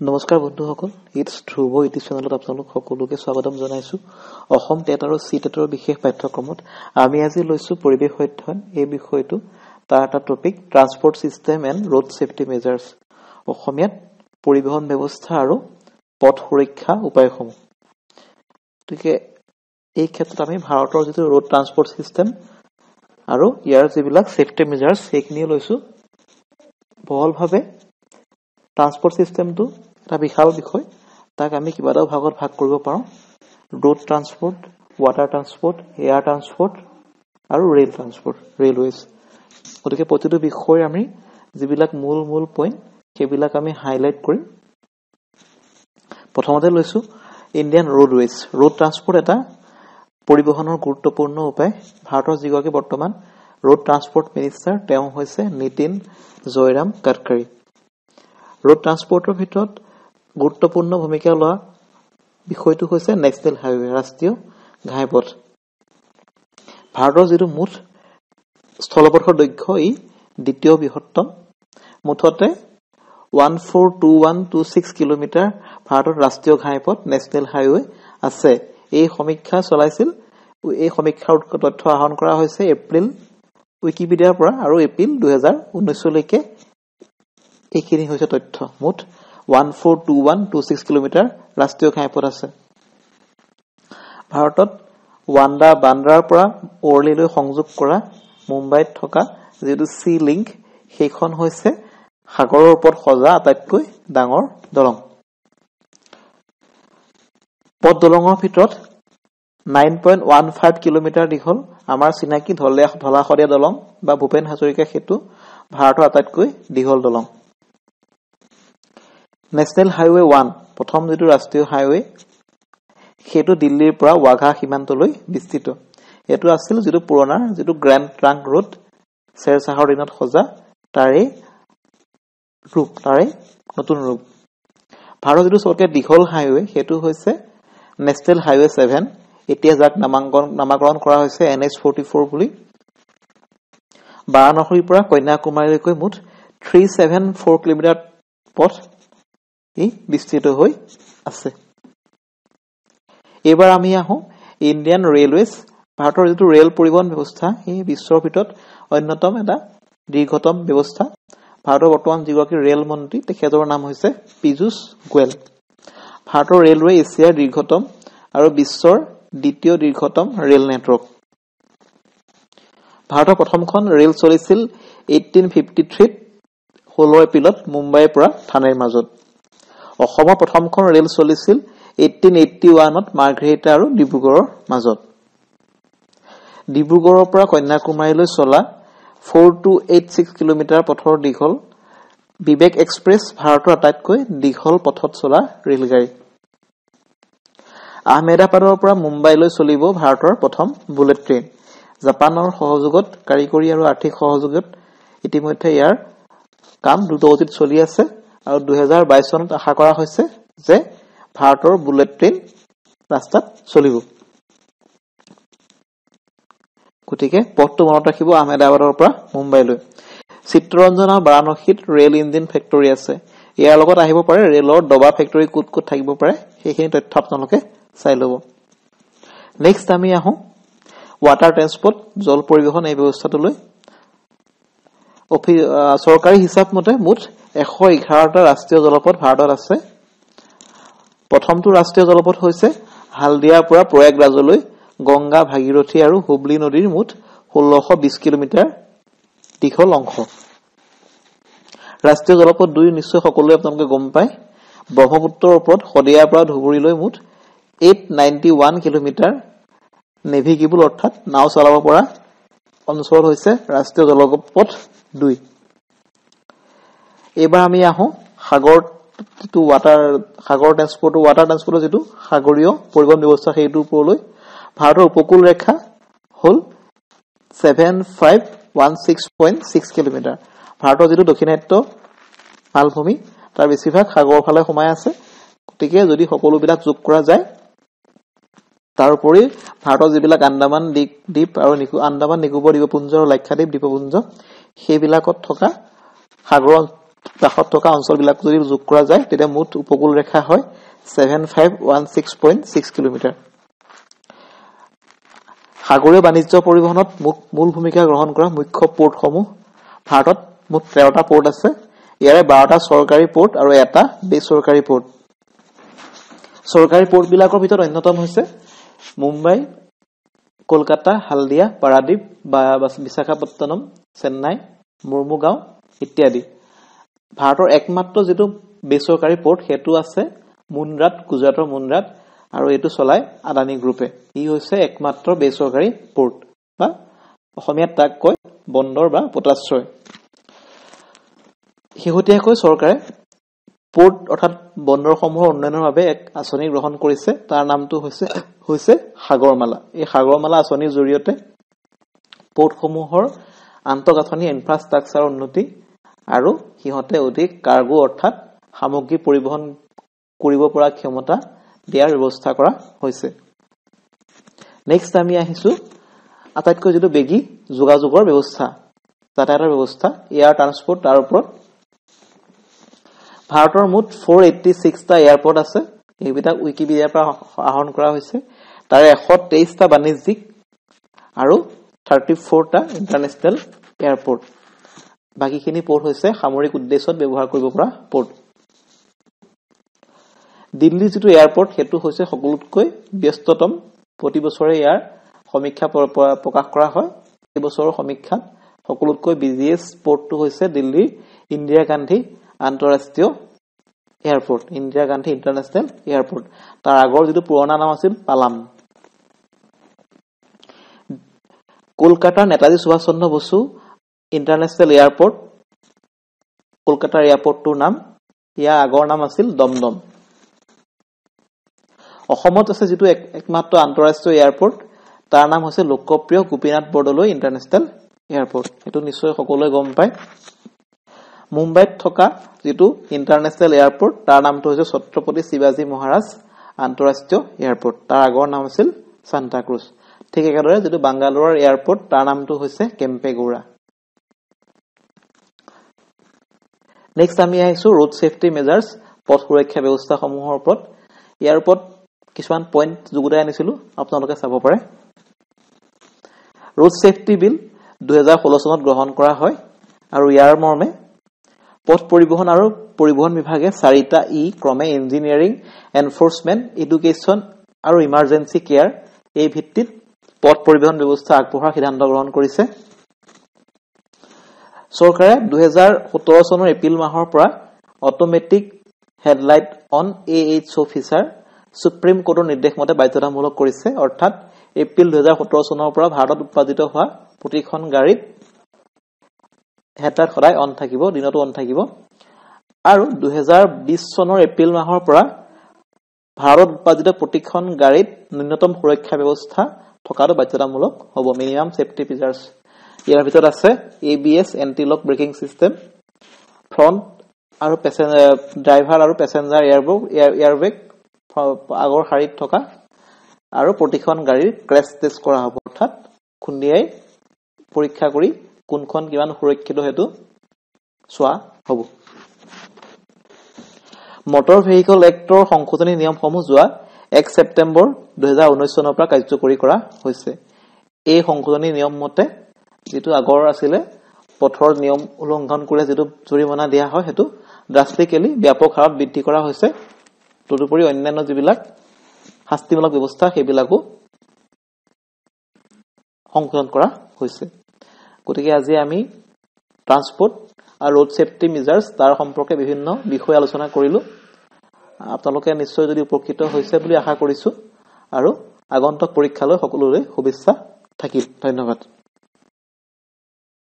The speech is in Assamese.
নমস্কাৰ বন্ধুসকল, ইটছ ধ্ৰুৱ ইউটিউব চেনেলত আপোনালোক সকলোকে স্বাগতম জনাইছো। অসম টেট আৰু চি টেটৰ বিশেষ পাঠ্যক্ৰমত আমি আজি লৈছো পৰিৱেশ অধ্যয়ন। এই বিষয়টো তাৰ এটা topic transport system and road safety measures, অসমীয়াত পৰিবহন ব্যৱস্থা আৰু পথ সুৰক্ষা উপায়সমূহ। গতিকে এই ক্ষেত্ৰত আমি ভাৰতৰ যিটো ৰোড ট্ৰান্সপৰ্ট চিষ্টেম আৰু ইয়াৰ যিবিলাক সেফটি মেজাৰ্স সেইখিনি লৈছো। বহলভাৱে ট্ৰান্সপৰ্ট চিষ্টেমটো এটা বিশাল বিষয়, তাক আমি কিবা এটা ভাগত ভাগ কৰিব পাৰোঁ। Road transport, water transport, air transport আৰু ৰেল ট্ৰান্সপৰ্ট, ৰেলৱেজ। গতিকে প্ৰতিটো বিষয়ে আমি যিবিলাক মূল পইণ্ট সেইবিলাক আমি হাইলাইট কৰিম। প্ৰথমতে লৈছো ইণ্ডিয়ান ৰোডৱেজ। ৰোড ট্ৰান্সপৰ্ট এটা পৰিবহনৰ গুৰুত্বপূৰ্ণ উপায়। ভাৰতৰ যিগৰাকী বৰ্তমান ৰোড ট্ৰান্সপৰ্ট মিনিষ্টাৰ তেওঁ হৈছে নীতিন জয়ৰাম গাডকাৰী। ৰোড ট্ৰান্সপৰ্টৰ ভিতৰত গুৰুত্বপূৰ্ণ ভূমিকা লোৱা বিষয়টো হৈছে নেশ্যনেল হাইৱে, ৰাষ্ট্ৰীয় ঘাইপথ। ভাৰতৰ যিটো মুঠ স্থলপথৰ দৈৰ্ঘ্য ই দ্বিতীয় বৃহত্তম। মুঠতে 142126 কিলোমিটাৰ ভাৰতত ৰাষ্ট্ৰীয় ঘাইপথ নেশ্যনেল হাইৱে আছে। এই সমীক্ষাৰ তথ্য আহৰণ কৰা হৈছে এপ্ৰিল উইকিপিডিয়াৰ পৰা আৰু এপ্ৰিল 2019 লৈকে এইখিনি হৈছে তথ্য। মুঠ 142126 কিলোমিটাৰ ৰাষ্ট্ৰীয় ঘাইপথ আছে। ভাৰতত বান্দ্ৰাৰ পৰা ৱৰ্লিলৈ সংযোগ কৰা মুম্বাইত থকা যিটো চি লিংক, সেইখন হৈছে সাগৰৰ ওপৰত সজা আটাইতকৈ ডাঙৰ দলং। পথ দলঙৰ ভিতৰত 9.15 কিলোমিটাৰ দীঘল আমাৰ চিনাকি ঢলা-শদিয়া দলং বা ভূপেন হাজৰিকা সেতু ভাৰতৰ আটাইতকৈ দীঘল দলং। নেশ্যনেল হাইৱে 1, প্ৰথম যিটো ৰাষ্ট্ৰীয় হাইৱে, সেইটো দিল্লীৰ পৰা ৱাঘা সীমান্তলৈ বিস্তৃত। এইটো আছিল যিটো পুৰণা যিটো গ্ৰেণ্ড ট্ৰাংক ৰোড, শ্বেৰশ্বাহৰ দিনত সজা তাৰে নতুন ৰূপ। ভাৰতৰ যিটো চবতকে দীঘল হাইৱে সেইটো হৈছে নেশ্যনেল হাইৱে 7, এতিয়া যাক নামাকৰণ কৰা হৈছে NH44 বুলি। বাৰাণসীৰ পৰা কন্যাকুমাৰীলৈকৈ মুঠ 374 কিলোমিটাৰ পথ ই বিস্তৃত হৈ আছে। এইবাৰ আমি আহো ইণ্ডিয়ান ৰেলৱেজ। ভাৰতৰ যিটো ৰেল পৰিবহন ব্যৱস্থা এই বিশ্বৰ ভিতৰত অন্যতম এটা দীৰ্ঘতম ব্যৱস্থা। ভাৰতৰ বৰ্তমান যিগৰাকী ৰেল মন্ত্ৰী তেখেতৰ নাম হৈছে পীযুষ গোৱেল। ভাৰতৰ ৰেলৱে এছিয়াৰ দীৰ্ঘতম আৰু বিশ্বৰ দ্বিতীয় দীৰ্ঘতম ৰেল নেটৱৰ্ক। ভাৰতৰ প্ৰথমখন ৰেল চলিছিল 1853 16 এপ্ৰিলত মুম্বাইৰ পৰা থানেৰ মাজত। অসমৰ প্ৰথমখন ৰেল চলিছিল 1881ত মাৰ্ঘেৰিটা আৰু ডিব্ৰুগড়ৰ মাজত। ডিব্ৰুগড়ৰ পৰা কন্যাকুমাৰীলৈ চলা 4286 কিলোমিটাৰ পথৰ দীঘল বিবেক এক্সপ্ৰেছ ভাৰতৰ আটাইতকৈ দীঘল পথত চলা ৰেলগাড়ী। আহমেদাবাদৰ পৰা মুম্বাইলৈ চলিব ভাৰতৰ প্ৰথম বুলেট ট্ৰেইন। জাপানৰ সহযোগত, কাৰিকৰী আৰু আৰ্থিক সহযোগত ইতিমধ্যে ইয়াৰ কাম দ্ৰুতগতিত চলি আছে আৰু 2022 চনত আশা কৰা হৈছে যে ভাৰতৰ বুলেট ট্ৰেইন ৰাস্তাত চলিব। গতিকে পথটো মনত ৰাখিব, আহমেদাবাদৰ পৰা মুম্বাইলৈ। চিত্তৰঞ্জন আৰু বাৰাণসীত ৰেল ইঞ্জিন ফেক্টৰী আছে। ইয়াৰ লগত আহিব পাৰে ৰেলৰ ডবা ফেক্টৰী ক'ত থাকিব পাৰে, সেইখিনি তথ্য আপোনালোকে চাই ল'ব। নেক্সট আমি আহো ৱাটাৰ ট্ৰেন্সপৰ্ট, জল পৰিবহন এই ব্যৱস্থাটোলৈ। চৰকাৰী হিচাপ মতে মুঠ 111টা ৰাষ্ট্ৰীয় জলপথ ভাৰতত আছে। প্ৰথমটো ৰাষ্ট্ৰীয় জলপথ হৈছে হালদিয়াৰ পৰা প্ৰয়াগৰাজলৈ গংগা, ভাগীৰথী আৰু হুবলি নদীৰ মুঠ 1620 কিলোমিটাৰ দীঘল অংশ। ৰাষ্ট্ৰীয় জলপথ 2 নিশ্চয় সকলোৱে আপোনালোকে গম পায়। ব্ৰহ্মপুত্ৰৰ ওপৰত শদিয়াৰ পৰা ধুবুৰীলৈ মুঠ 891 কিলোমিটাৰ নেভিগেবল অৰ্থাৎ নাও চলাব পৰা অঞ্চল হৈছে ৰাষ্ট্ৰীয় জলপথ 2। এইবাৰ আমি আহো ৱাটাৰ ট্ৰেন্সপৰ্টৰ যিটো সাগৰীয় পৰিবহন ব্যৱস্থা সেইটোৰ ওপৰলৈ। ভাৰতৰ উপকূল ৰেখা হ'ল 7516.6 কিলোমিটাৰ। ভাৰতৰ যিটো দক্ষিণাত্য মালভূমি তাৰ বেছিভাগ সাগৰৰ ফালে সোমাই আছে। গতিকে যদি সকলোবিলাক যোগ কৰা যায়, তাৰোপৰি ভাৰতৰ যিবিলাক আন্দামান দ্বীপ আৰু আন্দামান নিকোবৰ দ্বীপপুঞ্জ আৰু লাক্ষাদ্বীপ দ্বীপপুঞ্জ সেইবিলাকত থকা সাগৰৰ কাষত থকা অঞ্চলবিলাক যদি যোগ কৰা যায় তেতিয়া মুঠ উপকূল ৰেখা হয় 7516.6 কিলোমিটাৰ। সাগৰীয় বাণিজ্য পৰিবহনত মূল ভূমিকা গ্ৰহণ কৰা মুখ্য পোৰ্টসমূহ ভাৰতত মুঠ 13টা পোৰ্ট আছে। ইয়াৰে 12টা চৰকাৰী পোৰ্ট আৰু এটা বেচৰকাৰী পোৰ্ট। চৰকাৰী পোৰ্টবিলাকৰ ভিতৰত অন্যতম হৈছে মুম্বাই, কলকাতা, হালদিয়া, পাৰাদ্বীপ, বিশাখাপট্টনম, চেন্নাই, মুৰ্মুগাঁও ইত্যাদি। ভাৰতৰ একমাত্ৰ যিটো বেচৰকাৰী পোৰ্ট সেইটো আছে মুন্দ্ৰাত, গুজৰাটৰ মুন্দ্ৰাত, আৰু এইটো চলায় আদানী গ্ৰুপে। ই হৈছে একমাত্ৰ বেচৰকাৰী পোৰ্ট বা অসমীয়াত তাক কয় বন্দৰ বা পোতাশ্ৰয়। শেহতীয়াকৈ চৰকাৰে পোৰ্ট অৰ্থাৎ বন্দৰসমূহৰ উন্নয়নৰ বাবে এক আঁচনি গ্ৰহণ কৰিছে। তাৰ নামটো হৈছে সাগৰমালা। এই সাগৰমালা আঁচনিৰ জৰিয়তে পোৰ্টসমূহৰ আন্তঃগাঁথনি ইনফ্ৰাষ্ট্ৰাকচাৰ উন্নতি আৰু সিহঁতে অধিক কাৰ্গো অৰ্থাৎ সামগ্ৰী পৰিবহন কৰিব পৰা ক্ষমতা দিয়াৰ ব্যৱস্থা কৰা হৈছে। নেক্সট আমি আহিছো আটাইতকৈ যিটো বেগী যোগাযোগৰ ব্যৱস্থা, যাতায়াতৰ ব্যৱস্থা, এয়াৰ ট্ৰান্সপৰ্ট। তাৰ ওপৰত ভাৰতৰ মুঠ 486টা এয়াৰপৰ্ট আছে। এইবিলাক উইকিপিডিয়াৰ পৰা আহৰণ কৰা হৈছে। তাৰে 123টা বাণিজ্যিক আৰু 34টা ইণ্টাৰনেশ্যনেল এয়াৰপৰ্ট। বাকীখিনি পোৰ্ট হৈছে সামৰিক উদ্দেশ্যত ব্যৱহাৰ কৰিব পৰা পোৰ্ট। দিল্লীৰ যিটো এয়াৰপৰ্ট সেইটো হৈছে সকলোতকৈ ব্যস্ততম। প্ৰতি বছৰে ইয়াৰ সমীক্ষা প্ৰকাশ কৰা হয়। এই বছৰৰ সমীক্ষাত সকলোতকৈ বিজিয়েষ্ট পোৰ্টটো হৈছে দিল্লীৰ ইন্দিৰা গান্ধী আন্তঃৰাষ্ট্ৰীয় airport, Indira Gandhi international airport. তাৰ আগৰ যিটো পুৰণা নাম আছিল পালাম। কলকাতাৰ নেতাজী সুভাষ চন্দ্ৰ বসু ইণ্টাৰনেশ্যনেল এয়াৰপৰ্ট, কলকাতাৰ এয়াৰপৰ্টটোৰ নাম, ইয়াৰ আগৰ নাম আছিল দমদম। অসমত আছে যিটো একমাত্ৰ আন্তঃৰাষ্ট্ৰীয় এয়াৰপৰ্ট, তাৰ নাম হৈছে লোকপ্ৰিয় গোপীনাথ বৰদলৈ ইণ্টাৰনেশ্যনেল এয়াৰপৰ্ট। এইটো নিশ্চয় সকলোৱে গম পায়। মুম্বাইত থকা যিটো ইণ্টাৰনেশ্যনেল এয়াৰপৰ্ট তাৰ নামটো হৈছে ছত্ৰপতি শিৱাজী মহাৰাজ আন্তঃৰাষ্ট্ৰীয় এয়াৰপৰ্ট। তাৰ আগৰ নাম আছিল সান্তাক্ৰুজ। ঠিক একেদৰে যিটো বাংগালোৰৰ এয়াৰপৰ্ট তাৰ নামটো হৈছে কেম্পেগৌড়া। নেক্সট আমি আহিছো ৰোড ছেফটি মেজাৰ্ছ, পথ সুৰক্ষা ব্যৱস্থাসমূহৰ ওপৰত। ইয়াৰ ওপৰত কিছুমান পইণ্ট যুগুতাই আনিছিলো, আপোনালোকে চাব পাৰে। ৰোড ছেফটি বিল 2016 চনত গ্ৰহণ কৰা হয় আৰু ইয়াৰ মৰ্মে পথ পৰিবহন আৰু পৰিবহন বিভাগে 4টা ক্ৰমে ইঞ্জিনিয়াৰিং, এনফোৰ্সমেন্ট, এডুকেশ্যন আৰু ইমাৰ্জেন্সি কেয়াৰ এই ভিত্তিত পথ পৰিবহন ব্যৱস্থা আগবঢ়োৱাৰ সিদ্ধান্ত গ্ৰহণ কৰিছে। চৰকাৰে 2017 চনৰ এপ্ৰিল মাহৰ পৰা automatic headlight on AHO feature supreme কোৰ্টৰ নিৰ্দেশ মতে বাধ্যতামূলক কৰিছে। অৰ্থাৎ এপ্ৰিল 2017 চনৰ পৰা ভাৰতত উৎপাদিত হোৱা প্ৰতিখন গাড়ীত হেডলাইট সদায় অন থাকিব, দিনতো অন থাকিব। আৰু 2020 চনৰ এপ্ৰিল মাহৰ পৰা ভাৰতত উৎপাদিত প্ৰতিখন গাড়ীত ন্যূনতম সুৰক্ষা ব্যৱস্থা থকাটো বাধ্যতামূলক হ'ব, মিনিমাম সেফটি ফিচাৰ্ছ। ইয়াৰ ভিতৰত আছে ABS এন্টি লক ব্ৰেকিং সিস্টেম, ফ্ৰণ্ট আৰু ড্ৰাইভাৰ আৰু পেছেঞ্জাৰ এয়াৰবেগ আগৰ শাৰীত থকা, আৰু প্ৰতিখন গাড়ীৰ ক্ৰেছ টেষ্ট কৰা হ'ব। অৰ্থাৎ খুন্দিয়াই পৰীক্ষা কৰি কোনখন কিমান সুৰক্ষিত সেইটো চোৱা হ'ব। মটৰ ভেহিকল এক্টৰ সংশোধনী নিয়মসমূহ যোৱা 1 ছেপ্টেম্বৰ 2019 চনৰ পৰা কাৰ্যকৰী কৰা হৈছে। এই সংশোধনী নিয়ম মতে যিটো আগৰ আছিলে পথৰ নিয়ম উলংঘন কৰিলে যিটো জৰিমনা দিয়া হয় সেইটো ড্ৰাষ্টিকেলি ব্যাপক হাৰত বৃদ্ধি কৰা হৈছে। তদুপৰি অন্যান্য যিবিলাক শাস্তিমূলক ব্যৱস্থা সেইবিলাকো সংশোধন কৰা হৈছে। গতিকে আজি আমি ট্ৰান্সপোৰ্ট আৰু ৰোড ছেফটি মেজাৰ্ছ তাৰ সম্পৰ্কে বিভিন্ন বিষয় আলোচনা কৰিলো। আপোনালোকে নিশ্চয় যদি উপকৃত হৈছে বুলি আশা কৰিছো আৰু আগন্তুক পৰীক্ষালৈ সকলোৰে শুভেচ্ছা থাকিল। ধন্যবাদ।